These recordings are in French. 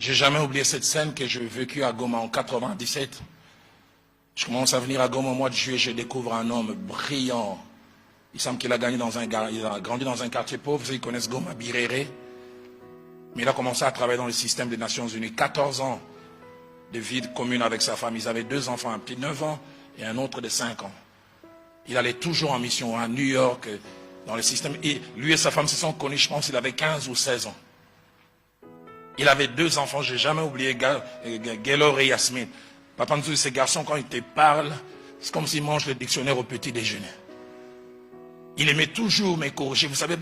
J'ai jamais oublié cette scène que j'ai vécue à Goma en 97. Je commence à venir à Goma au mois de juillet, je découvre un homme brillant. Il semble qu'il a grandi dans un quartier pauvre, ils connaissent Goma, Birere. Mais il a commencé à travailler dans le système des Nations Unies. 14 ans de vie commune avec sa femme. Ils avaient 2 enfants, un petit de 9 ans et un autre de 5 ans. Il allait toujours en mission à New York, dans le système. Et lui et sa femme se sont connus, je pense, il avait 15 ou 16 ans. Il avait 2 enfants, je n'ai jamais oublié Gaylor et Yasmine. Papa nous dit, ces garçons, quand ils te parlent, c'est comme s'ils mangent le dictionnaire au petit déjeuner. Il aimait toujours me corriger. Vous savez,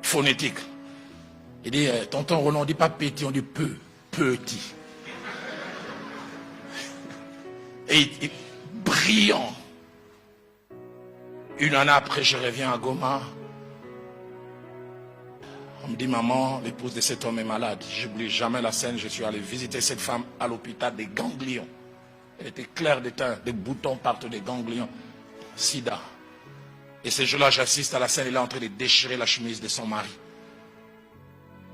phonétique. Il dit, tonton Roland, on ne dit pas petit, on dit petit. Et brillant. Une année après, je reviens à Goma. On me dit, maman, l'épouse de cet homme est malade. Je n'oublie jamais la scène. Je suis allé visiter cette femme à l'hôpital des ganglions. Elle était claire de teint, des boutons partout, des ganglions. Sida. Et ce jour-là, j'assiste à la scène. Il est en train de déchirer la chemise de son mari.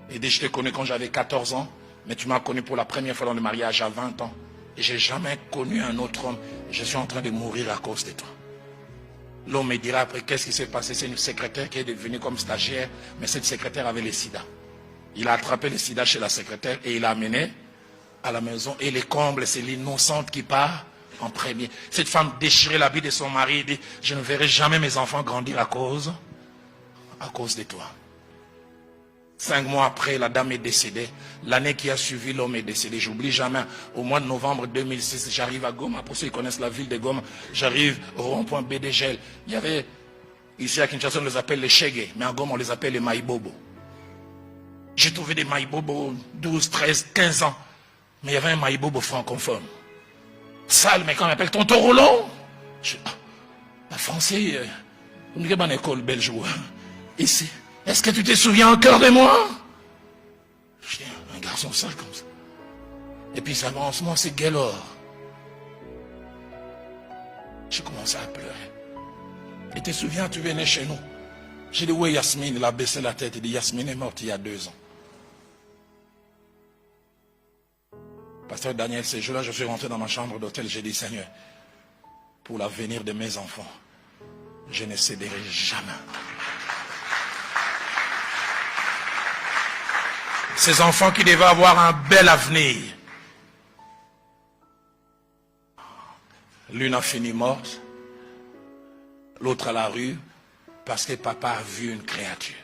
Et dit, je te connais quand j'avais 14 ans, mais tu m'as connu pour la première fois dans le mariage à 20 ans. Et je n'ai jamais connu un autre homme. Je suis en train de mourir à cause de toi. L'homme me dira après, qu'est-ce qui s'est passé? C'est une secrétaire qui est devenue comme stagiaire, mais cette secrétaire avait le sida. Il a attrapé le sida chez la secrétaire et il l'a amené à la maison. Et les combles, c'est l'innocente qui part en premier. Cette femme déchirait l'habit de son mari et dit, je ne verrai jamais mes enfants grandir à cause de toi. 5 mois après, la dame est décédée. L'année qui a suivi, l'homme est décédé. J'oublie jamais. Au mois de novembre 2006, j'arrive à Goma. Pour ceux qui connaissent la ville de Goma, j'arrive au rond-point BDGL. Il y avait, ici à Kinshasa, on les appelle les Chege, mais à Goma, on les appelle les Maïbobo. J'ai trouvé des Maïbobo 12, 13, 15 ans. Mais il y avait un Maïbobo francophone. Sale, mais quand on appelle tonton Roland, la français, on dit une école belge. Ici. Est-ce que tu te souviens encore de moi? Je dis, un garçon sale comme ça. Et puis ça avance, moi c'est Gaylor. J'ai commencé à pleurer. Et te souviens, tu venais chez nous. J'ai dit, oui, Yasmine, il a baissé la tête. Il dit, Yasmine est morte il y a 2 ans. Pasteur Daniel, ce jour-là, je suis rentré dans ma chambre d'hôtel. J'ai dit, Seigneur, pour l'avenir de mes enfants, je ne céderai jamais. Ces enfants qui devaient avoir un bel avenir. L'une a fini morte, l'autre à la rue, parce que papa a vu une créature.